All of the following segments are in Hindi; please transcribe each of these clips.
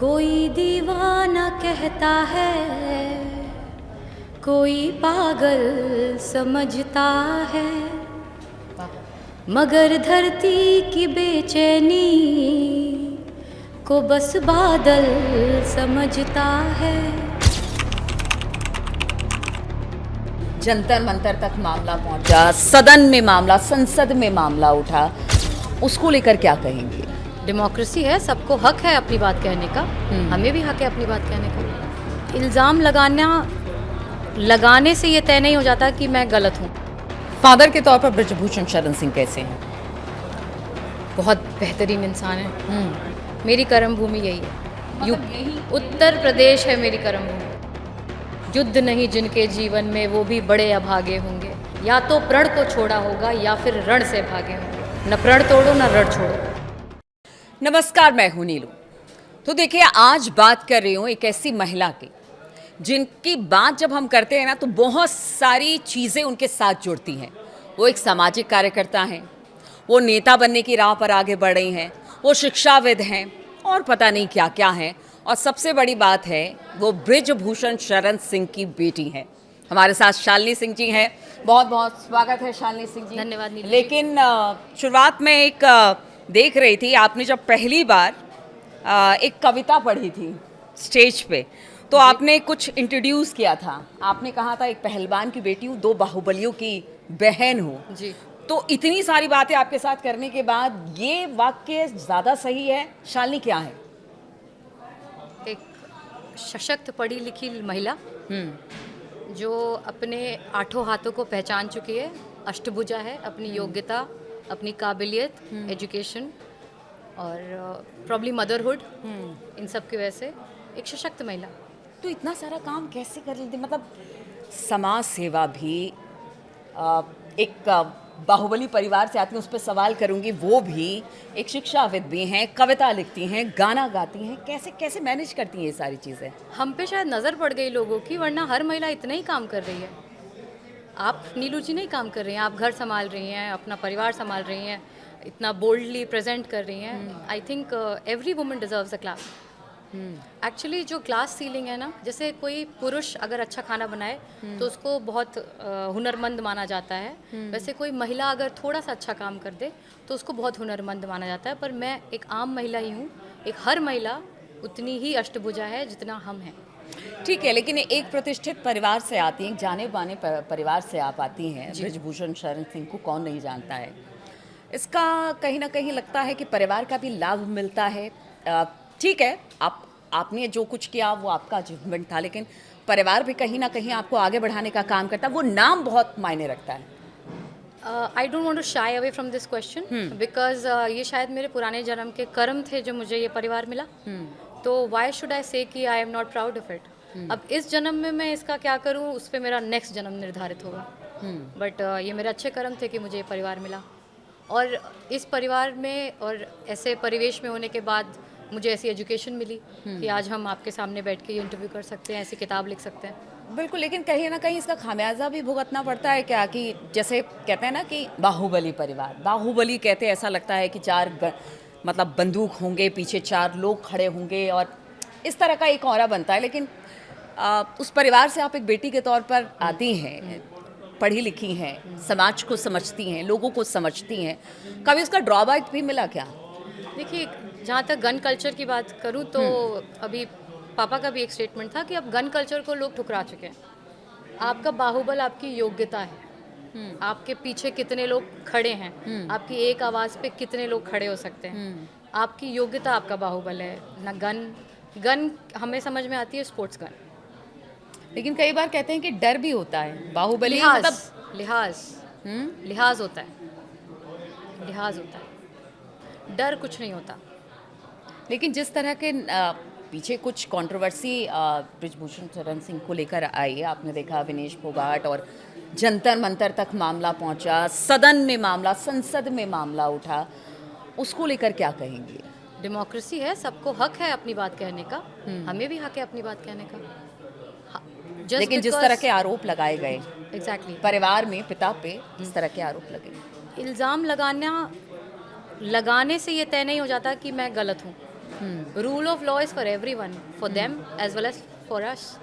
कोई दीवाना कहता है, कोई पागल समझता है, मगर धरती की बेचैनी को बस बादल समझता है। जंतर मंतर तक मामला पहुंचा, सदन में मामला, संसद में मामला उठा, उसको लेकर क्या कहेंगे? डेमोक्रेसी है, सबको हक है अपनी बात कहने का, हमें भी हक है अपनी बात कहने का। इल्ज़ाम लगाने से ये तय नहीं हो जाता कि मैं गलत हूँ। फादर के तौर पर बृजभूषण शरण सिंह कैसे हैं? बहुत बेहतरीन इंसान है। मेरी कर्म भूमि यही है, उत्तर प्रदेश है मेरी कर्म भूमि। युद्ध नहीं जिनके जीवन में, वो भी बड़े अभागे होंगे। या तो प्रण को छोड़ा होगा या फिर रण से भागे होंगे। न प्रण तोड़ो न रण छोड़ो। नमस्कार, मैं हूं नीलू। तो देखिए, आज बात कर रही हूं एक ऐसी महिला की जिनकी बात जब हम करते हैं ना, तो बहुत सारी चीज़ें उनके साथ जुड़ती हैं। वो एक सामाजिक कार्यकर्ता हैं, वो नेता बनने की राह पर आगे बढ़ रही हैं, वो शिक्षाविद हैं और पता नहीं क्या क्या हैं। और सबसे बड़ी बात है, वो बृजभूषण शरण सिंह की बेटी हैं। हमारे साथ शालिनी सिंह जी हैं। बहुत बहुत स्वागत है शालिनी सिंह जी। धन्यवाद नीलू जी। लेकिन शुरुआत में एक देख रही थी, आपने जब पहली बार एक कविता पढ़ी थी स्टेज पे, तो आपने कुछ इंट्रोड्यूस किया था। आपने कहा था, एक पहलवान की बेटी हूँ, 2 बाहुबलियों की बहन हूँ। जी। तो इतनी सारी बातें आपके साथ करने के बाद ये वाक्य ज़्यादा सही है? शालिनी क्या है? एक सशक्त पढ़ी लिखी महिला जो अपने 8 हाथों को पहचान चुकी है, अष्टभुजा है, अपनी योग्यता, अपनी काबिलियत, एजुकेशन और प्रॉब्ली मदरहुड, इन सब की वजह से एक सशक्त महिला। तो इतना सारा काम कैसे कर लेती? मतलब समाज सेवा भी, एक बाहुबली परिवार से आती हूँ, उस पर सवाल करूँगी। वो भी एक शिक्षाविद भी हैं, कविता लिखती हैं, गाना गाती हैं। कैसे कैसे मैनेज करती हैं ये सारी चीज़ें? हम पे शायद नज़र पड़ गई लोगों की, वरना हर महिला इतना ही काम कर रही है। आप नीलू जी नहीं काम कर रही हैं, आप घर संभाल रही हैं, अपना परिवार संभाल रही हैं, इतना बोल्डली प्रेजेंट कर रही हैं। I think every woman deserves a class. Actually जो ग्लास सीलिंग है ना, जैसे कोई पुरुष अगर अच्छा खाना बनाए तो उसको बहुत हुनरमंद माना जाता है, वैसे कोई महिला अगर थोड़ा सा अच्छा काम कर दे तो उसको बहुत हुनरमंद माना जाता है। पर मैं एक आम महिला ही हूँ, एक हर महिला उतनी ही अष्टभुजा है जितना हम हैं। ठीक है, लेकिन एक प्रतिष्ठित परिवार से आती हैं, जाने माने परिवार से आप आती हैं। बृजभूषण शरण सिंह को कौन नहीं जानता है? इसका कहीं ना कहीं लगता है कि परिवार का भी लाभ मिलता है। ठीक है, आपने जो कुछ किया वो आपका अचीवमेंट था, लेकिन परिवार भी कहीं ना कहीं आपको आगे बढ़ाने का काम करता है। वो नाम बहुत मायने रखता है। I don't want to shy away from this question because ये शायद मेरे पुराने जन्म के कर्म थे जो मुझे ये परिवार मिला। तो वाई शुड आई से कि I am not proud of it. अब इस जन्म में मैं इसका क्या करूँ, उस पर मेरा नेक्स्ट जन्म निर्धारित होगा। बट ये मेरे अच्छे कर्म थे कि मुझे ये परिवार मिला, और इस परिवार में और ऐसे परिवेश में होने के बाद मुझे ऐसी एजुकेशन मिली कि आज हम आपके सामने बैठ के ये इंटरव्यू कर सकते हैं, ऐसी किताब लिख सकते हैं। बिल्कुल, लेकिन कहीं ना कहीं इसका खामियाजा भी भुगतना पड़ता है क्या? कि जैसे कहते हैं ना कि बाहुबली परिवार, बाहुबली कहते हैं, ऐसा लगता है कि 4 मतलब बंदूक होंगे, पीछे 4 लोग खड़े होंगे और इस तरह का एक ऑरा बनता है। लेकिन उस परिवार से आप एक बेटी के तौर पर आती हैं, पढ़ी लिखी हैं, समाज को समझती हैं, लोगों को समझती हैं, कभी उसका ड्रॉबैक भी मिला क्या? देखिए, जहाँ तक गन कल्चर की बात करूँ तो अभी पापा का भी एक स्टेटमेंट था कि अब गन कल्चर को लोग ठुकरा चुके हैं। आपका बाहुबल आपकी योग्यता है, आपके पीछे कितने लोग खड़े हैं, आपकी एक आवाज़ पे कितने लोग खड़े हो सकते हैं, आपकी योग्यता आपका बाहुबल है ना। गन हमें समझ में आती है स्पोर्ट्स गन। लेकिन कई बार कहते हैं कि डर भी होता है। बाहुबली लिहाज मतलब लिहाज होता है, लिहाज होता है, डर कुछ नहीं होता। लेकिन जिस तरह के पीछे कुछ कंट्रोवर्सी बृजभूषण शरण सिंह को लेकर आई है, आपने देखा विनेश फोगाट, और जंतर मंतर तक मामला पहुंचा, सदन में मामला, संसद में मामला उठा, उसको लेकर क्या कहेंगे? डेमोक्रेसी है, सबको हक है अपनी बात कहने का, हमें भी हक है अपनी बात कहने का। लेकिन जिस तरह के आरोप लगाए गए, एग्जैक्टली परिवार में पिता पे इस तरह के आरोप लगे, इल्ज़ाम लगाने से ये तय नहीं हो जाता कि मैं गलत हूँ। Rule of law is for everyone, for them as well as for us.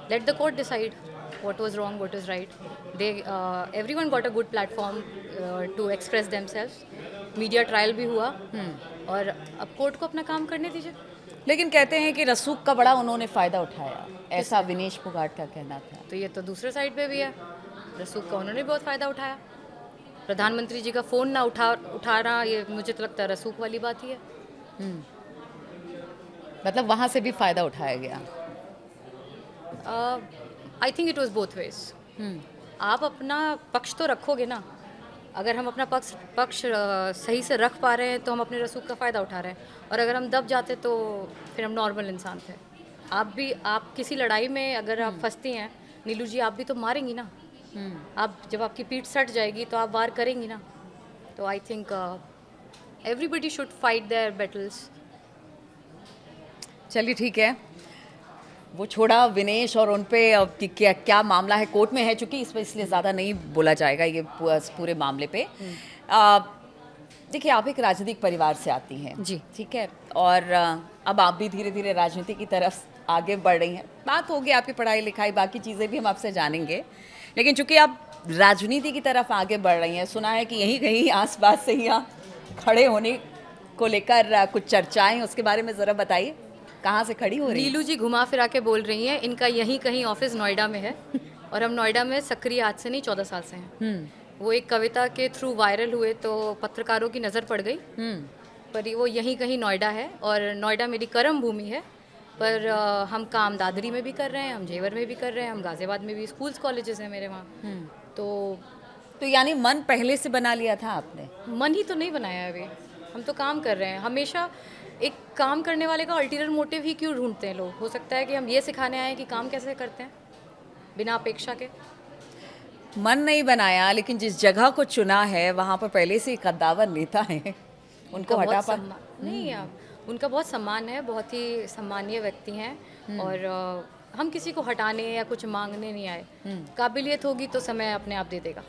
Let the court decide what was wrong, what was right. Everyone got a good platform to express themselves. Media trial भी हुआ और अब कोर्ट को अपना काम करने दीजिए. लेकिन कहते हैं कि रसूख का बड़ा उन्होंने फायदा उठाया, ऐसा विनेश फोगाट का कहना था. तो ये तो दूसरे साइड पे भी है. रसूख का उन्होंने बहुत फ़ायदा उठाया. प्रधानमंत्री जी का फ़ोन ना उठाना, ये मुझे तो लगता है रसूख वाली बात ही है. मतलब वहाँ से भी फायदा उठाया गया. I think it was both ways. आप अपना पक्ष तो रखोगे ना. अगर हम अपना पक्ष सही से रख पा रहे हैं तो हम अपने रसूख का फ़ायदा उठा रहे हैं, और अगर हम दब जाते तो फिर हम नॉर्मल इंसान थे. आप किसी लड़ाई में अगर आप फंसती हैं नीलू जी, आप भी तो मारेंगी ना. आप जब आपकी पीठ सट जाएगी तो आप वार करेंगी ना. तो I think everybody should fight their battles. चलिए ठीक है, वो छोड़ा विनेश और उन पे क्या क्या मामला है कोर्ट में है, चूंकि इस पर इसलिए ज़्यादा नहीं बोला जाएगा ये पूरे मामले पे. देखिए, आप एक राजनीतिक परिवार से आती हैं जी. ठीक है, और अब आप भी धीरे धीरे राजनीति की तरफ आगे बढ़ रही हैं. बात होगी आपकी पढ़ाई लिखाई, बाकी चीज़ें भी हम आपसे जानेंगे, लेकिन चूंकि आप राजनीति की तरफ आगे बढ़ रही हैं, सुना है कि यहीं कहीं आसपास से ही आप खड़े होने को लेकर कुछ चर्चाएं, उसके बारे में ज़रा बताइए, कहाँ से खड़ी हो रही है? नीलू जी घुमा फिरा के बोल रही हैं. इनका यहीं कहीं ऑफिस नोएडा में है और हम नोएडा में सक्रिय आज से नहीं 14 साल से हैं. वो एक कविता के थ्रू वायरल हुए तो पत्रकारों की नज़र पड़ गई, पर वो यहीं कहीं नोएडा है. और नोएडा मेरी कर्म भूमि है, पर हम काम दादरी में भी कर रहे हैं, हम जेवर में भी कर रहे हैं, हम गाजियाबाद में भी स्कूल्स कॉलेजेस हैं मेरे वहाँ. तो यानी मन पहले से बना लिया था आपने? मन ही तो नहीं बनाया अभी, हम तो काम कर रहे हैं. हमेशा एक काम करने वाले का अल्टीरियर मोटिव ही क्यों ढूंढते हैं लोग? हो सकता है कि हम ये सिखाने आए कि काम कैसे करते हैं बिना अपेक्षा के. मन नहीं बनाया, लेकिन जिस जगह को चुना है वहाँ पर पहले से एक कद्दावर नेता है, उनको हटा पा नहीं. उनका बहुत सम्मान है, बहुत ही सम्मानीय व्यक्ति हैं. और हम किसी को हटाने या कुछ मांगने नहीं आए. काबिलियत होगी तो समय अपने आप दे देगा,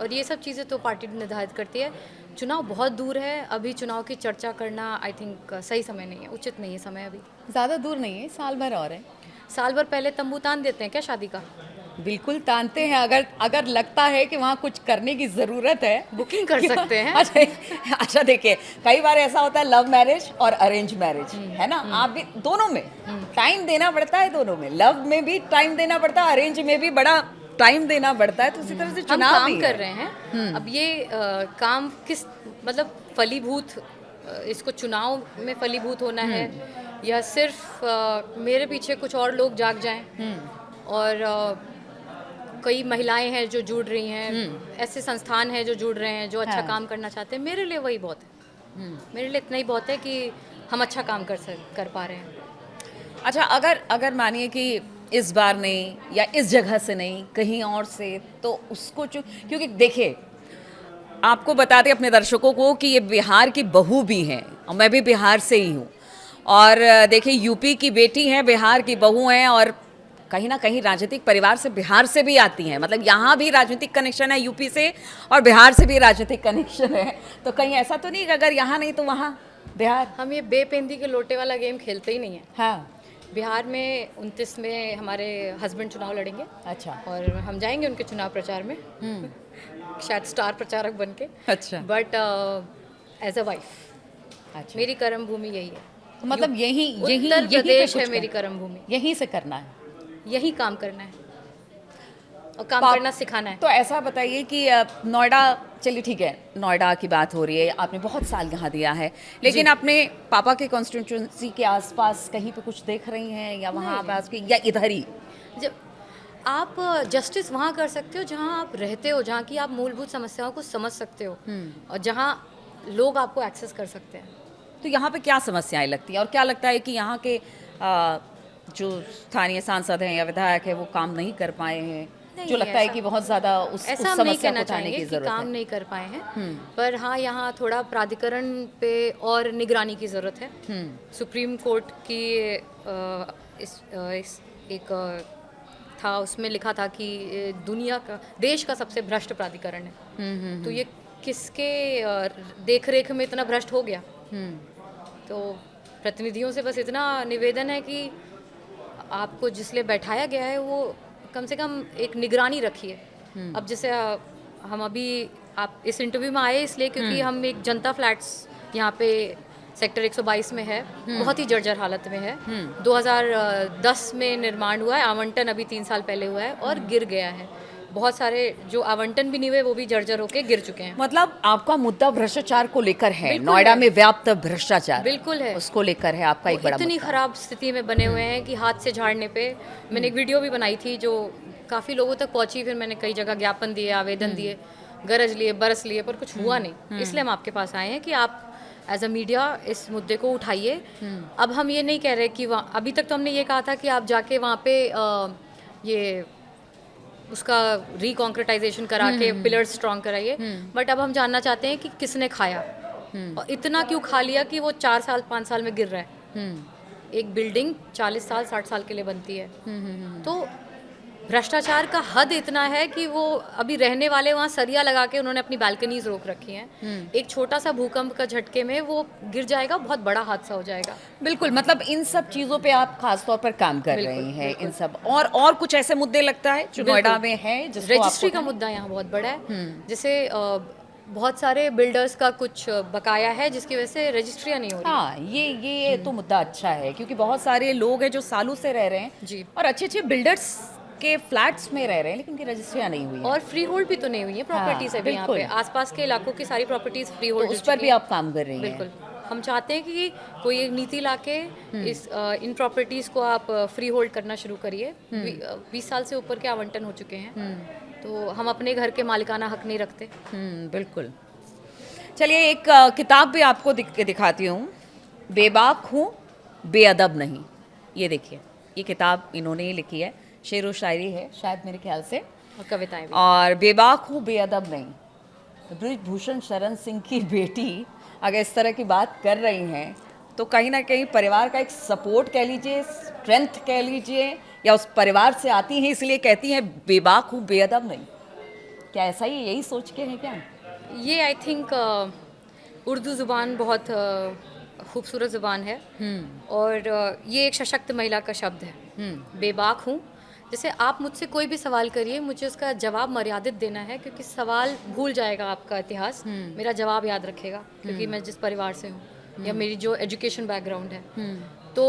और ये सब चीज़ें तो पार्टी निर्धारित करती है. चुनाव बहुत दूर है, अभी चुनाव की चर्चा करना आई थिंक सही समय नहीं है, उचित नहीं है समय अभी. ज़्यादा दूर नहीं है, साल भर और है. साल भर पहले तंबू तान देते हैं क्या शादी का? बिल्कुल तानते हैं. अगर लगता है कि वहाँ कुछ करने की ज़रूरत है, बुकिंग कर सकते हैं. अच्छा देखिए, कई बार ऐसा होता है लव मैरिज और अरेंज मैरिज, है ना. आप भी दोनों में टाइम देना पड़ता है, दोनों में, लव में भी टाइम देना पड़ता है, अरेंज में भी बड़ा टाइम देना पड़ता है. तो उसी तरह से हम चुनाव काम कर रहे हैं. अब ये काम किस मतलब फलीभूत, इसको चुनाव में फलीभूत होना है या सिर्फ मेरे पीछे कुछ और लोग जाग जाएं और कई महिलाएं हैं जो जुड़ रही हैं, ऐसे संस्थान हैं जो जुड़ रहे हैं जो अच्छा काम करना चाहते हैं. मेरे लिए वही बहुत है. मेरे लिए इतना ही बहुत है कि हम अच्छा काम कर पा रहे हैं. अच्छा, अगर मानिए कि इस बार नहीं या इस जगह से नहीं, कहीं और से, तो उसको क्योंकि देखिए, आपको बता दें अपने दर्शकों को कि ये बिहार की बहू भी हैं और मैं भी बिहार से ही हूँ. और देखिए, यूपी की बेटी हैं, बिहार की बहू हैं, और कहीं ना कहीं राजनीतिक परिवार से बिहार से भी आती हैं. मतलब यहाँ भी राजनीतिक कनेक्शन है यूपी से, और बिहार से भी राजनीतिक कनेक्शन है. तो कहीं ऐसा तो नहीं कि अगर यहाँ नहीं तो वहाँ बिहार? हम ये बेपेंदी के लोटे वाला गेम खेलते ही नहीं है. हाँ. बिहार में 29 में हमारे हस्बैंड चुनाव लड़ेंगे. अच्छा. और हम जाएंगे उनके चुनाव प्रचार में, शायद स्टार प्रचारक बन के. अच्छा. But as a wife. अच्छा. मेरी कर्म भूमि यही है. मतलब यही उत्तर प्रदेश है मेरी कर्म भूमि. यहीं से करना है, यही काम करना है और काम करना सिखाना है. तो ऐसा बताइए कि नोएडा, चलिए ठीक है, नोएडा की बात हो रही है, आपने बहुत साल यहाँ दिया है, लेकिन अपने पापा के कॉन्स्टिट्यूंसी के आसपास कहीं पे कुछ देख रही हैं, या वहाँ पास की, या इधर ही? जब आप जस्टिस वहाँ कर सकते हो जहाँ आप रहते हो, जहाँ की आप मूलभूत समस्याओं को समझ सकते हो, और जहाँ लोग आपको एक्सेस कर सकते हैं. तो यहाँ पे क्या समस्याएं लगती हैं, और क्या लगता है कि यहाँ के जो स्थानीय सांसद हैं या विधायक है वो काम नहीं कर पाए हैं, जो लगता है कि बहुत ज़्यादा उस समस्या को उठाने की ज़रूरत है? काम नहीं कर पाए हैं, पर हाँ, यहाँ थोड़ा प्राधिकरण पे और निगरानी की ज़रूरत है. सुप्रीम कोर्ट की एक था, उसमें लिखा था कि दुनिया का, देश का सबसे भ्रष्ट प्राधिकरण है. तो ये किसके देखरेख में इतना भ्रष्ट हो गया? तो प्रतिनिधियों से बस इतना निवेदन है कि आपको जिस लिए बैठाया गया है वो कम से कम एक निगरानी रखिए। अब जैसे हम अभी आप इस इंटरव्यू में आए इसलिए क्योंकि हम एक जनता फ्लैट्स यहाँ पे सेक्टर 122 में है, बहुत ही जर्जर हालत में है। 2010 में निर्माण हुआ है, आवंटन अभी 3 साल पहले हुआ है और गिर गया है। बहुत सारे जो आवंटन भी नहीं हुए वो भी जर्जर होके गिर चुके हैं। मतलब आपका मुद्दा भ्रष्टाचार को लेकर है, बिल्कुल नोएडा है। में व्याप्त भ्रष्टाचार बिल्कुल है। उसको लेकर है आपका एक वो बड़ा इतनी मुद्दा। खराब स्थिति में बने हुए हैं कि हाथ से झाड़ने पे मैंने एक वीडियो भी बनाई थी जो काफ़ी लोगों तक पहुंची, फिर मैंने कई जगह ज्ञापन दिए, आवेदन दिए, गरज लिए, बरस लिए, पर कुछ हुआ नहीं। इसलिए हम आपके पास आए हैं कि आप एज अ मीडिया इस मुद्दे को उठाइए। अब हम ये नहीं कह रहे कि वहाँ, अभी तक तो हमने ये कहा था कि आप जाके वहाँ पे ये उसका रिकॉन्क्रेटाइजेशन करा के पिलर्स स्ट्रॉन्ग कराइए, बट अब हम जानना चाहते हैं कि किसने खाया और इतना क्यों खा लिया कि वो 4 साल 5 साल में गिर रहा है। एक बिल्डिंग 40 साल 60 साल के लिए बनती है। तो भ्रष्टाचार का हद इतना है कि वो अभी रहने वाले वहाँ सरिया लगा के उन्होंने अपनी बालकनीज रोक रखी हैं। एक छोटा सा भूकंप का झटके में वो गिर जाएगा, बहुत बड़ा हादसा हो जाएगा। बिल्कुल, मतलब इन सब चीजों पे आप खास तौर पर काम कर बिल्कुल, रही हैं। बिल्कुल। इन सब और कुछ ऐसे मुद्दे लगता है जो नोएडा में है जिसको रजिस्ट्री का आपको मुद्दा यहाँ बहुत बड़ा है। जैसे बहुत सारे बिल्डर्स का कुछ बकाया है जिसकी वजह से रजिस्ट्रियाँ नहीं हो रही। हाँ, ये तो मुद्दा अच्छा है क्योंकि बहुत सारे लोग हैं जो सालों से रह रहे हैं जी। और अच्छे अच्छे बिल्डर्स के फ्लैट्स में रह रहे हैं लेकिन उनकी रजिस्ट्रियाँ नहीं हुई हैं। और फ्री होल्ड भी तो नहीं हुई है प्रॉपर्टी से भी। यहाँ पे बिल्कुल। आसपास के इलाकों की सारी प्रॉपर्टीज फ्री तो होल्ड उस पर भी आप काम कर रही हैं। बिल्कुल। हम चाहते हैं कि कोई एक नीति लाके इस इन प्रॉपर्टीज को आप फ्री होल्ड करना शुरू करिए। 20 साल से ऊपर के आवंटन हो चुके हैं, तो हम अपने घर के मालिकाना हक नहीं रखते। बिल्कुल। चलिए एक किताब भी आपको दिखाती हूँ, बेबाक हूँ बेअदब नहीं। ये देखिए, ये किताब इन्होंने ही लिखी है, शेर व शायरी है शायद मेरे ख्याल से, और कविताएं भी। और बेबाक हूँ बेअदब नहीं। बृजभूषण शरण सिंह की बेटी अगर इस तरह की बात कर रही हैं तो कहीं ना कहीं परिवार का एक सपोर्ट कह लीजिए, स्ट्रेंथ कह लीजिए, या उस परिवार से आती हैं इसलिए कहती हैं बेबाक हूँ बेअदब नहीं। क्या ऐसा ही यही सोच के है क्या? ये आई थिंक उर्दू ज़ुबान बहुत खूबसूरत ज़ुबान है और ये एक सशक्त महिला का शब्द है। बेबाक हूँ, जैसे आप मुझसे कोई भी सवाल करिए, मुझे उसका जवाब मर्यादित देना है क्योंकि सवाल भूल जाएगा आपका इतिहास, मेरा जवाब याद रखेगा क्योंकि मैं जिस परिवार से हूँ या मेरी जो एजुकेशन बैकग्राउंड है। तो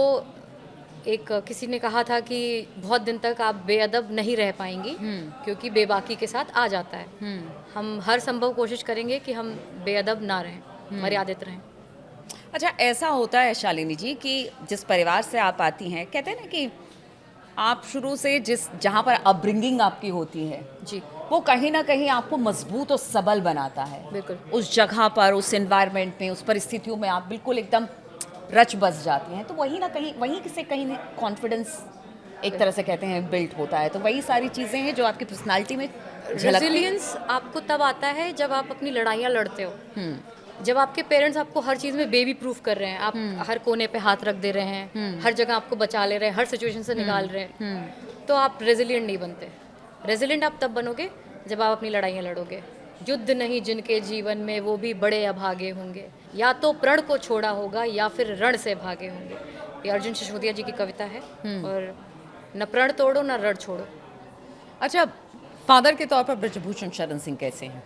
एक किसी ने कहा था कि बहुत दिन तक आप बेअदब नहीं रह पाएंगी क्योंकि बेबाकी के साथ आ जाता है। हम हर संभव कोशिश करेंगे कि हम बेअदब ना रहें, मर्यादित रहें। अच्छा, ऐसा होता है शालिनी जी कि जिस परिवार से आप आती हैं, कहते हैं ना कि आप शुरू से जहाँ पर अपब्रिंगिंग आपकी होती है जी, वो कहीं ना कहीं आपको मजबूत और सबल बनाता है। बिल्कुल। उस जगह पर, उस एनवायरनमेंट में, उस परिस्थितियों में आप बिल्कुल एकदम रच बस जाती हैं, तो वहीं ना कहीं वहीं से कहीं कॉन्फिडेंस एक तरह से कहते हैं बिल्ट होता है। तो वही सारी चीज़ें हैं जो आपकी पर्सनालिटी में झलकती हैं। रेजिलियंस आपको तब आता है जब आप अपनी लड़ाइयाँ लड़ते हो, जब आपके पेरेंट्स आपको हर चीज़ में बेबी प्रूफ कर रहे हैं, आप हर कोने पे हाथ रख दे रहे हैं, हर जगह आपको बचा ले रहे हैं, हर सिचुएशन से निकाल रहे हैं, तो आप रेजिलियंट नहीं बनते। रेजिलियंट आप तब बनोगे जब आप अपनी लड़ाइयाँ लड़ोगे। युद्ध नहीं जिनके जीवन में वो भी बड़े अभागे होंगे, या तो प्रण को छोड़ा होगा या फिर रण से भागे होंगे। ये अर्जुन सिसोदिया जी की कविता है। और न प्रण तोड़ो न रण छोड़ो। अच्छा, फादर के तौर पर बृजभूषण शरण सिंह कैसे हैं?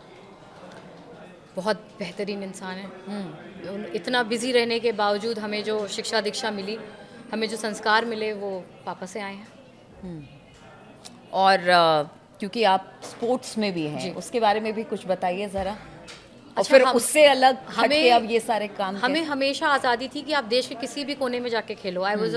बहुत बेहतरीन इंसान है। इतना बिजी रहने के बावजूद हमें जो शिक्षा दीक्षा मिली, हमें जो संस्कार मिले, वो पापा से आए हैं। और क्योंकि आप स्पोर्ट्स में भी हैं, उसके बारे में भी कुछ बताइए ज़रा। और अच्छा, फिर उससे अलग हटके अब ये सारे काम हमें हमेशा आज़ादी थी कि आप देश के किसी भी कोने में जाके खेलो। I was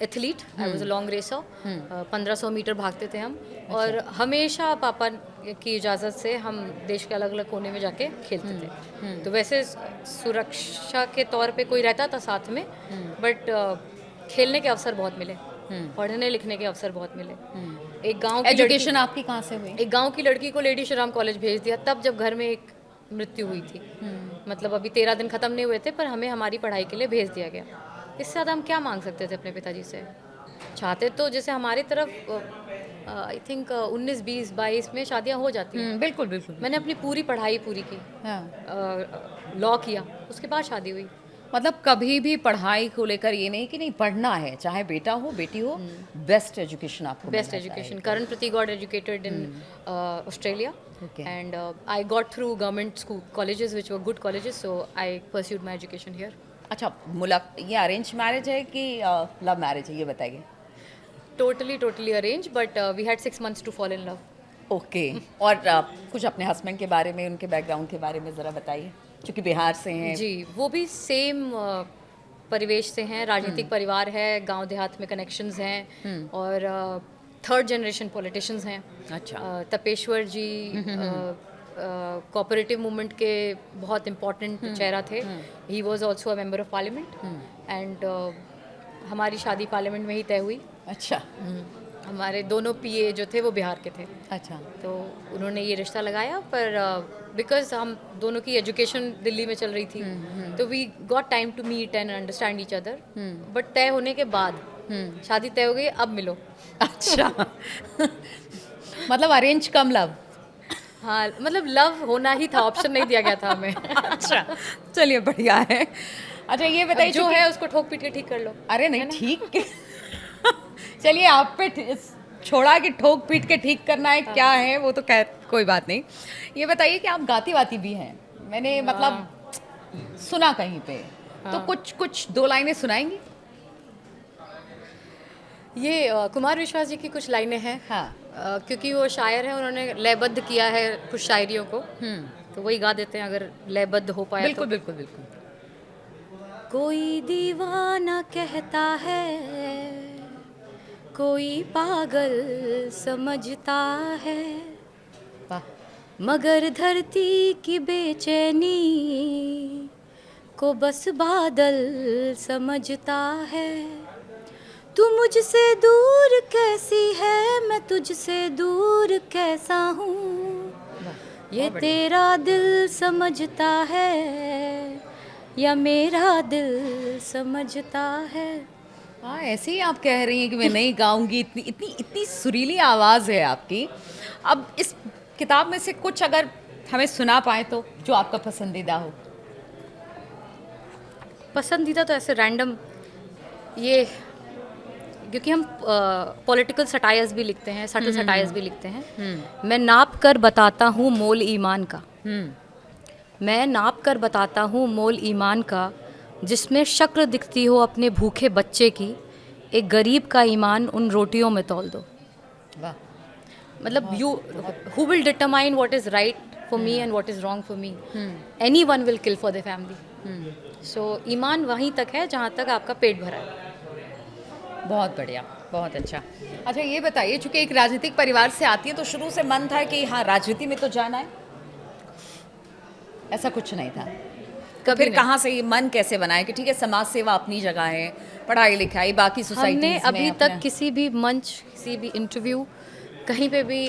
athlete, I was a long racer. 1500 metre भागते थे हम। और हमेशा पापा की इजाज़त से हम देश के अलग अलग कोने में जाके खेलते थे। तो वैसे सुरक्षा के तौर पे कोई रहता था साथ में, बट खेलने के अवसर बहुत मिले, पढ़ने लिखने के अवसर बहुत मिले। एक गांव की एजुकेशन आपकी कहाँ से हुई? एक गांव की लड़की को लेडी श्रीराम कॉलेज भेज दिया तब जब घर में एक मृत्यु हुई थी। मतलब अभी 13 दिन ख़त्म नहीं हुए थे, पर हमें हमारी पढ़ाई के लिए भेज दिया गया। इससे ज़्यादा हम क्या मांग सकते थे अपने पिताजी से? चाहते तो जैसे हमारी तरफ आई थिंक 19, 20, 22 में शादियाँ हो जाती हैं। बिल्कुल बिल्कुल। मैंने अपनी पूरी पढ़ाई पूरी की, हाँ। लॉ किया, उसके बाद शादी हुई। मतलब कभी भी पढ़ाई को लेकर ये नहीं कि नहीं पढ़ना है, चाहे बेटा हो बेटी हो, बेस्ट एजुकेशन आपको Best मिलना education. चाहिए। Karan Prati got educated in Australia, Okay. and I got through government school colleges, which were good colleges. So I pursued my education here. अच्छा, ये अरेंज मैरिज है कि लव मैरिज है, ये बताइए। Totally arranged, but we had 6 months to fall in love. Okay और कुछ अपने हस्बैंड के बारे में, उनके बैकग्राउंड के बारे में ज़रा बताइए, क्योंकि बिहार से हैं। जी, वो भी सेम परिवेश से हैं, राजनीतिक परिवार है, गांव देहात में कनेक्शंस हैं, और थर्ड जनरेशन पॉलिटिशियंस हैं। अच्छा। तपेश्वर जी कोऑपरेटिव मूवमेंट के बहुत इम्पोर्टेंट चेहरा थे। He was also a member of parliament, and हमारी शादी पार्लियामेंट में ही तय हुई। अच्छा। हमारे दोनों पीए जो थे वो बिहार के थे, अच्छा। तो उन्होंने ये रिश्ता लगाया, पर बिकॉज हम दोनों की एजुकेशन दिल्ली में चल रही थी, तो we got time to meet and understand each other. But तय होने के बाद शादी तय हो गई, अब मिलो। अच्छा। मतलब अरेंज कम लव। हाँ, मतलब लव होना ही था, ऑप्शन नहीं दिया गया था हमें। अच्छा, चलिए बढ़िया है। अच्छा ये बताइए, जो है उसको ठोक पीट के ठीक कर लो। अरे नहीं ठीक चलिए, आप पे छोड़ा कि ठोक पीट के ठीक करना है क्या है, वो तो खैर कोई बात नहीं। ये बताइए कि आप गाती वाती भी हैं, मैंने मतलब सुना कहीं पे, तो कुछ दो लाइनें सुनाएंगी? ये कुमार विश्वास जी की कुछ लाइनें हैं। हाँ। क्योंकि वो शायर हैं, उन्होंने लयबद्ध किया है कुछ शायरियों को, तो वही गा देते हैं अगर लयबद्ध हो पाया। बिल्कुल तो बिल्कुल बिल्कुल। कोई दीवाना कहता है, कोई पागल समझता है, वाह। मगर धरती की बेचैनी को बस बादल समझता है। तू मुझसे दूर कैसी है, मैं तुझसे दूर कैसा हूँ, ये तेरा दिल समझता है या मेरा दिल समझता है। हाँ, ऐसे ही आप कह रही हैं कि मैं नहीं गाऊंगी, इतनी इतनी इतनी सुरीली आवाज़ है आपकी। अब इस किताब में से कुछ अगर हमें सुना पाए तो, जो आपका पसंदीदा हो। पसंदीदा तो ऐसे रैंडम, ये क्योंकि हम पॉलिटिकल सटायर्स भी लिखते हैं, सटल सटायर्स भी लिखते हैं। मैं नाप कर बताता हूँ मोल ईमान का, मैं नाप कर बताता हूँ मोल ईमान का, जिसमें शक्ल दिखती हो अपने भूखे बच्चे की, एक गरीब का ईमान उन रोटियों में तौल दो। वाह। मतलब you who will determine what is right for me and what is wrong for me, anyone will kill for the family. So ईमान वहीं तक है जहाँ तक आपका पेट भरा है। बहुत बढ़िया, बहुत अच्छा। अच्छा ये बताइए, चूंकि एक राजनीतिक परिवार से आती है तो शुरू से मन था कि हाँ राजनीति में तो जाना है, ऐसा कुछ नहीं था? कभी फिर कहाँ से ये मन कैसे बनाया कि ठीक है समाज सेवा अपनी जगह है, पढ़ाई लिखाई बाकी सोसाइटी हमने में अभी तक किसी भी मंच, किसी भी इंटरव्यू, कहीं पे भी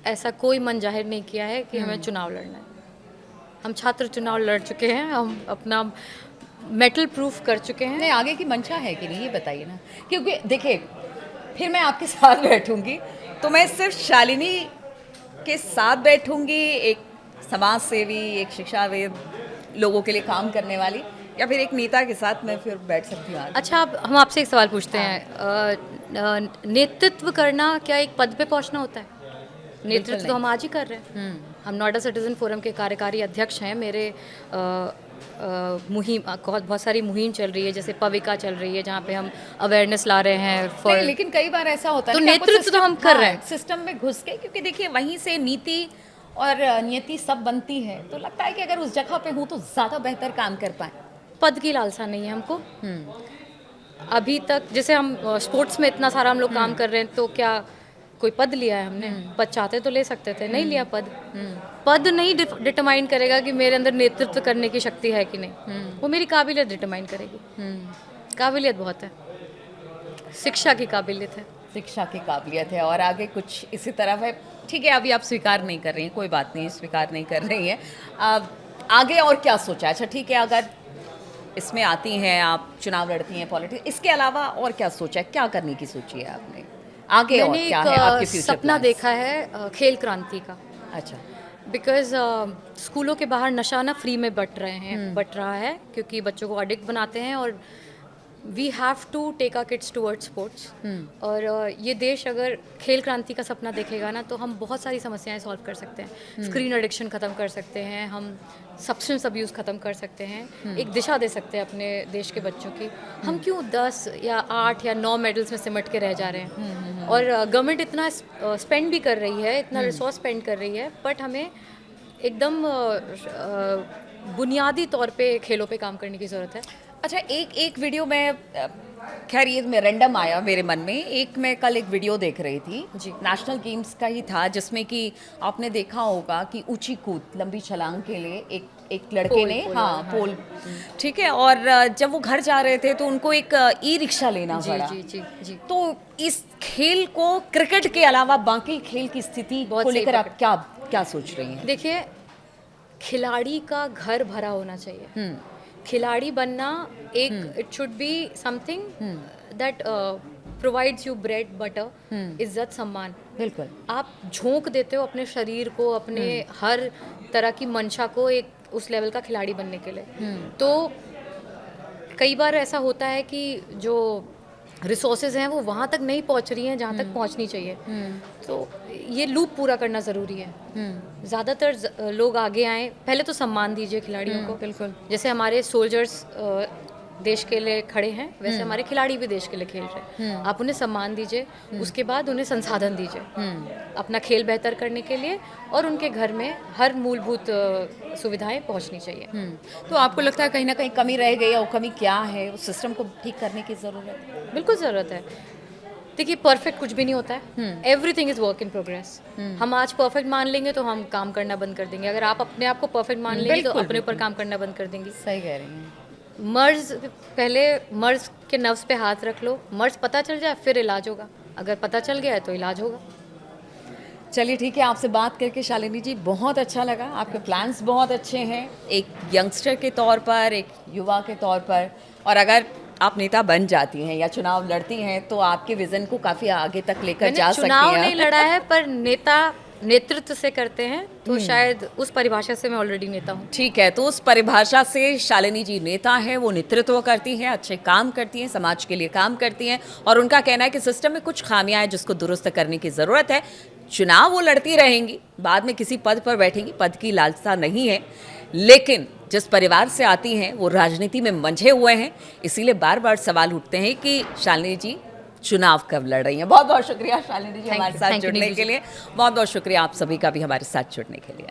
ऐसा कोई मन जाहिर नहीं किया है कि हमें चुनाव लड़ना है। हम छात्र चुनाव लड़ चुके हैं, हम अपना मेटल प्रूफ कर चुके हैं। नहीं, आगे की मंशा है कि नहीं ये बताइए ना, क्योंकि देखिए फिर मैं आपके साथ बैठूंगी तो मैं सिर्फ शालिनी के साथ बैठूंगी, एक समाज सेवी, एक शिक्षाविद, लोगों के लिए काम करने वाली, या फिर एक नेता के साथ मैं फिर बैठ सकती हूँ? अच्छा, अब हम आपसे एक सवाल पूछते हैं, नेतृत्व करना क्या एक पद पे पहुंचना होता है? नेतृत्व तो हम आज ही कर रहे हैं। हम नोएडा सिटीजन फोरम के कार्यकारी अध्यक्ष हैं। मेरे मुहिम, बहुत सारी मुहिम चल रही है, जैसे पविका चल रही है जहाँ पे हम अवेयरनेस ला रहे हैं नहीं, लेकिन कई बार ऐसा होता है तो ना कि आपको नेतृत्व तो हम कर रहे हैं सिस्टम में घुस के, क्योंकि देखिए वहीं से नीति और नियति सब बनती है, तो लगता है कि अगर उस जगह पे हूँ तो ज़्यादा बेहतर काम कर पाए। पद की लालसा नहीं है हमको अभी तक। जैसे हम स्पोर्ट्स में इतना सारा हम लोग काम कर रहे हैं, तो क्या कोई पद लिया है हमने? पद चाहते तो ले सकते थे, नहीं लिया पद। पद नहीं डिटरमाइन करेगा कि मेरे अंदर नेतृत्व करने की शक्ति है कि नहीं, वो मेरी काबिलियत डिटरमाइन करेगी। काबिलियत बहुत है, शिक्षा की काबिलियत है। शिक्षा की काबिलियत है, और आगे कुछ इसी तरफ है। ठीक है, अभी आप स्वीकार नहीं कर रही हैं, कोई बात नहीं, स्वीकार नहीं कर रही हैं। आगे और क्या सोचा? अच्छा ठीक है, अगर इसमें आती हैं, आप चुनाव लड़ती हैं, पॉलिटिक्स, इसके अलावा और क्या सोचा है, क्या करने की सोची है आपने आगे? और मैंने क्या है आपके एक फ्यूचर सपना प्लान्स? देखा है खेल क्रांति का। अच्छा। बिकॉज स्कूलों के बाहर नशा ना फ्री में बट रहा है क्योंकि बच्चों को एडिक्ट बनाते हैं और we have to take our kids towards sports. और ये देश अगर खेल क्रांति का सपना देखेगा ना तो हम बहुत सारी समस्याएं सॉल्व कर सकते हैं। स्क्रीन एडिक्शन ख़त्म कर सकते हैं, हम सब्सटेंस अब्यूज़ ख़त्म कर सकते हैं, एक दिशा दे सकते हैं अपने देश के बच्चों की। हम क्यों 10 या 8 या 9 मेडल्स में सिमट के रह जा रहे हैं? और गवर्नमेंट इतना स्पेंड भी कर रही है, इतना रिसोर्स स्पेंड कर रही है, बट हमें एकदम बुनियादी तौर पे खेलों पे काम करने की ज़रूरत है। अच्छा, एक वीडियो में खैर ये में रैंडम आया मेरे मन में, मैं कल एक वीडियो देख रही थी जी। नेशनल गेम्स का ही था, जिसमें कि आपने देखा होगा कि ऊंची कूद लंबी छलांग के लिए एक लड़के ने पोल ठीक है, और जब वो घर जा रहे थे तो उनको एक ई रिक्शा लेना पड़ा। जी जी जी। तो इस खेल को क्रिकेट के अलावा बाकी खेल की स्थिति को लेकर आप क्या सोच रही हैं? देखिए, खिलाड़ी का घर भरा होना चाहिए। खिलाड़ी बनना एक it should be something that provides you bread butter, इज्जत सम्मान। बिल्कुल। आप झोंक देते हो अपने शरीर को, अपने हर तरह की मंशा को एक उस लेवल का खिलाड़ी बनने के लिए। तो कई बार ऐसा होता है कि जो रिसोर्सेज हैं वो वहाँ तक नहीं पहुँच रही हैं जहाँ तक पहुँचनी चाहिए। तो ये लूप पूरा करना ज़रूरी है। ज़्यादातर लोग आगे आएँ, पहले तो सम्मान दीजिए खिलाड़ियों को। बिल्कुल। जैसे हमारे सोल्जर्स देश के लिए खड़े हैं, वैसे हमारे खिलाड़ी भी देश के लिए खेल रहे हैं। आप उन्हें सम्मान दीजिए, उसके बाद उन्हें संसाधन दीजिए अपना खेल बेहतर करने के लिए, और उनके घर में हर मूलभूत सुविधाएं पहुंचनी चाहिए। तो आपको लगता है कहीं ना कहीं कमी रह गई, और कमी क्या है? उस सिस्टम को ठीक करने की ज़रूरत है। बिल्कुल ज़रूरत है। देखिए, परफेक्ट कुछ भी नहीं होता है, everything is work in progress. हम आज परफेक्ट मान लेंगे तो हम काम करना बंद कर देंगे। अगर आप अपने आप को परफेक्ट मान लेंगे तो अपने ऊपर काम करना बंद कर देंगे। सही कह रही हैं। मर्ज के नफ्स पे हाथ रख लो, मर्ज पता चल जाए फिर इलाज होगा, अगर पता चल गया है तो इलाज होगा। चलिए ठीक है, आपसे बात करके शालिनी जी बहुत अच्छा लगा। आपके प्लान्स बहुत अच्छे हैं, एक यंगस्टर के तौर पर, एक युवा के तौर पर, और अगर आप नेता बन जाती हैं या चुनाव लड़ती हैं तो आपके विजन को काफ़ी आगे तक लेकर जा सकती हैं। चुनाव नहीं लड़ा है, पर नेतृत्व से करते हैं, तो शायद उस परिभाषा से मैं ऑलरेडी नेता हूँ। ठीक है, तो उस परिभाषा से शालिनी जी नेता हैं, वो नेतृत्व करती हैं, अच्छे काम करती हैं, समाज के लिए काम करती हैं, और उनका कहना है कि सिस्टम में कुछ खामियां हैं जिसको दुरुस्त करने की ज़रूरत है। चुनाव वो लड़ती रहेंगी, बाद में किसी पद पर बैठेंगी, पद की लालसा नहीं है, लेकिन जिस परिवार से आती हैं वो राजनीति में मंझे हुए हैं, इसीलिए बार बार सवाल उठते हैं कि शालिनी जी चुनाव कब लड़ रही हैं। बहुत बहुत शुक्रिया शालिनी जी हमारे साथ जुड़ने के लिए। बहुत बहुत शुक्रिया आप सभी का भी हमारे साथ जुड़ने के लिए।